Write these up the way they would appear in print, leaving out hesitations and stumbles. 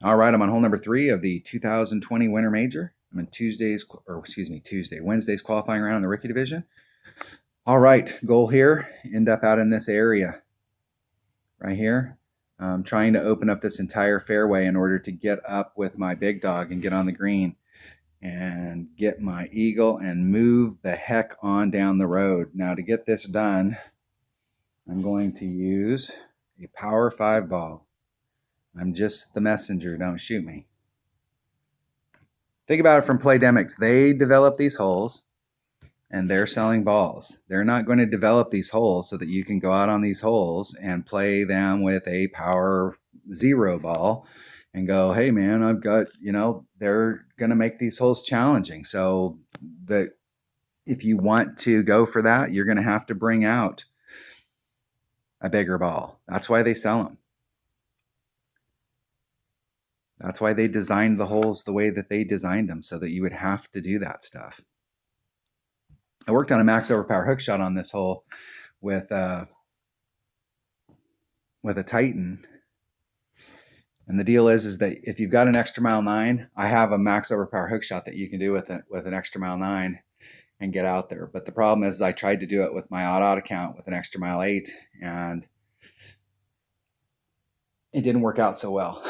All right, I'm on hole number 3 of the 2020 Winter Major. I'm in Wednesday's qualifying round in the rookie division. All right, goal here, end up out in this area right here. I'm trying to open up this entire fairway in order to get up with my big dog and get on the green and get my eagle and move the heck on down the road. Now, to get this done, I'm going to use a Power 5 ball. I'm just the messenger, don't shoot me. Think about it from Playdemics. They develop these holes and they're selling balls. They're not going to develop these holes so that you can go out on these holes and play them with a Power 0 ball and go, hey man, I've got, they're going to make these holes challenging. So if you want to go for that, you're going to have to bring out a bigger ball. That's why they sell them. That's why they designed the holes the way that they designed them, so that you would have to do that stuff. I worked on a max overpower hook shot on this hole with a Titan. And the deal is that if you've got an extra mile 9, I have a max overpower hook shot that you can do with an extra mile 9 and get out there. But the problem is I tried to do it with my odd account with an extra mile 8, and it didn't work out so well.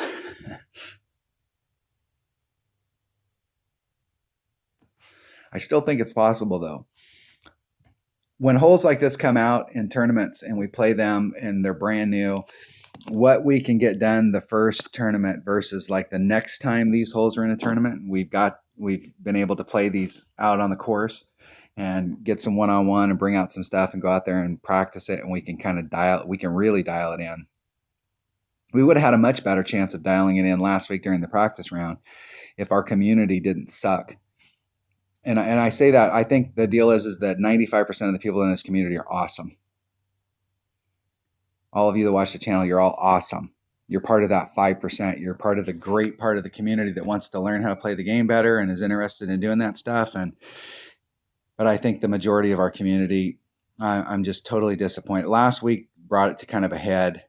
I still think it's possible though. When holes like this come out in tournaments and we play them and they're brand new, what we can get done the first tournament versus like the next time these holes are in a tournament, we've been able to play these out on the course and get some one-on-one and bring out some stuff and go out there and practice it, and we can really dial it in. We would have had a much better chance of dialing it in last week during the practice round if our community didn't suck. And I say that, I think the deal is that 95% of the people in this community are awesome. All of you that watch the channel, you're all awesome. You're part of that 5%. You're part of the great part of the community that wants to learn how to play the game better and is interested in doing that stuff. But I think the majority of our community, I'm just totally disappointed. Last week brought it to kind of a head.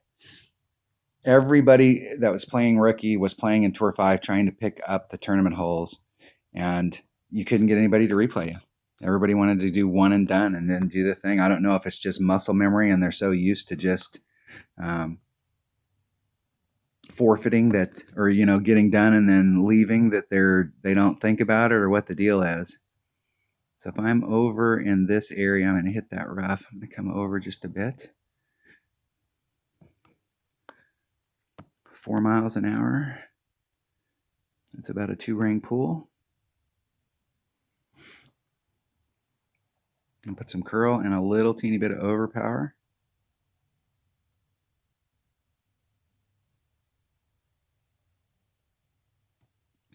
Everybody that was playing rookie was playing in Tour 5, trying to pick up the tournament holes, and you couldn't get anybody to replay you. Everybody wanted to do one and done and then do the thing. I don't know if it's just muscle memory and they're so used to just forfeiting that, or getting done and then leaving, that they don't think about it, or what the deal is. So if I'm over in this area, I'm going to hit that rough. I'm going to come over just a bit. 4 miles an hour. That's about a 2-ring pool. And put some curl and a little teeny bit of overpower.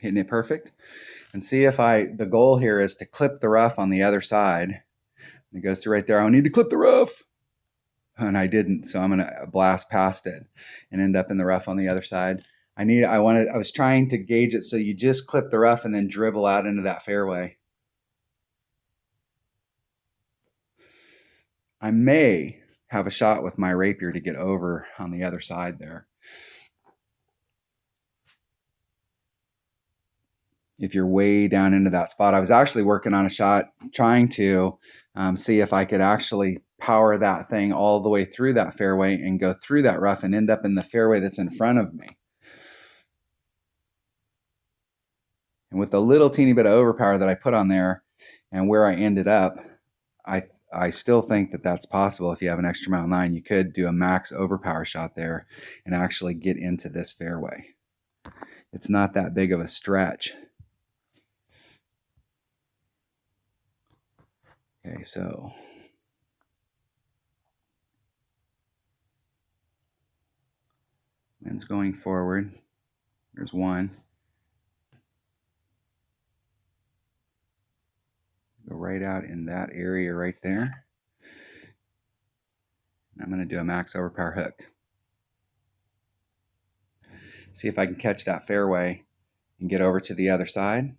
Hitting it perfect. And see if the goal here is to clip the rough on the other side. It goes through right there. I need to clip the rough. And I didn't, so I'm going to blast past it and end up in the rough on the other side. I was trying to gauge it so you just clip the rough and then dribble out into that fairway. I may have a shot with my rapier to get over on the other side there. If you're way down into that spot, I was actually working on a shot trying to see if I could actually power that thing all the way through that fairway and go through that rough and end up in the fairway that's in front of me. And with the little teeny bit of overpower that I put on there and where I ended up, I still think that that's possible. If you have an extra mile 9, you could do a max overpower shot there and actually get into this fairway. It's not that big of a stretch. Okay, so wind's going forward. There's one. Go right out in that area right there. I'm going to do a max overpower hook. See if I can catch that fairway and get over to the other side,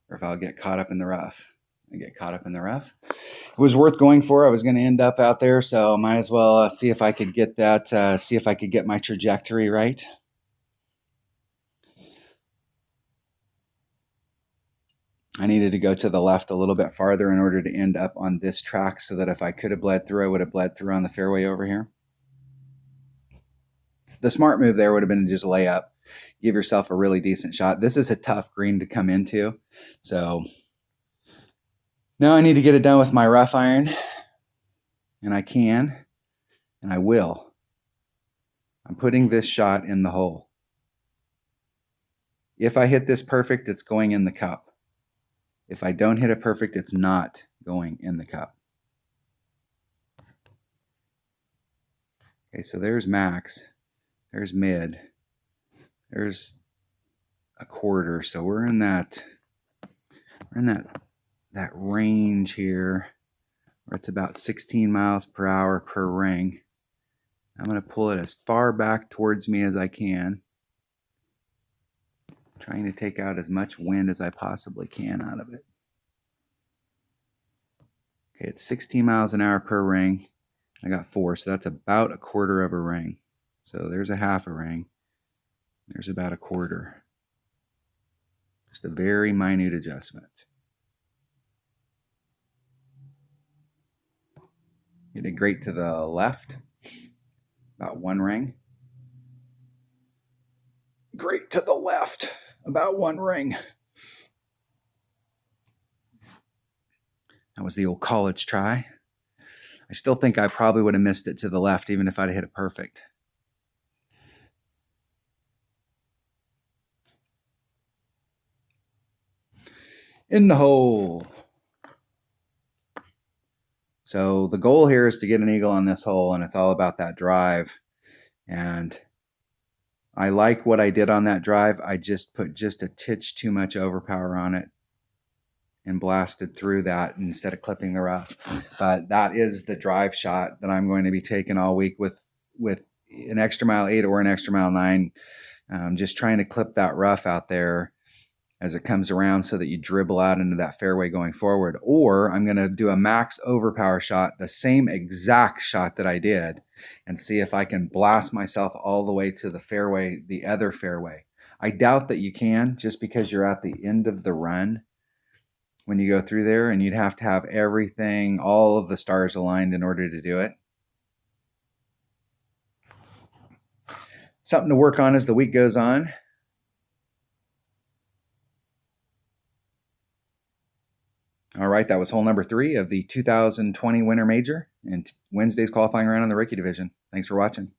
or if I'll get caught up in the rough. I get caught up in the rough. It was worth going for. I was going to end up out there, so might as well see if I could get that, see if I could get my trajectory right. I needed to go to the left a little bit farther in order to end up on this track so that if I could have bled through, I would have bled through on the fairway over here. The smart move there would have been to just lay up, give yourself a really decent shot. This is a tough green to come into. So now I need to get it done with my rough iron, and I can, and I will. I'm putting this shot in the hole. If I hit this perfect, it's going in the cup. If I don't hit it perfect, it's not going in the cup. Okay, so there's max, there's mid, there's a quarter. So we're in that range here where it's about 16 miles per hour per ring. I'm going to pull it as far back towards me as I can, trying to take out as much wind as I possibly can out of it. Okay, it's 16 miles an hour per ring. I got 4, so that's about a quarter of a ring. So there's a half a ring. There's about a quarter. Just a very minute adjustment. Getting great to the left, about 1 ring. Great to the left, about 1 ring. That was the old college try. I still think I probably would have missed it to the left even if I'd hit it perfect. In the hole. So the goal here is to get an eagle on this hole, and it's all about that drive. And I like what I did on that drive. I just put just a titch too much overpower on it and blasted through that instead of clipping the rough. But that is the drive shot that I'm going to be taking all week with an extra mile 8 or an extra mile 9. Just trying to clip that rough out there as it comes around so that you dribble out into that fairway going forward. Or I'm going to do a max overpower shot, the same exact shot that I did, and see if I can blast myself all the way to the fairway, the other fairway. I doubt that you can, just because you're at the end of the run when you go through there, and you'd have to have everything, all of the stars aligned in order to do it. Something to work on as the week goes on. All right, that was hole number 3 of the 2020 Winter Major and Wednesday's qualifying round in the rookie division. Thanks for watching.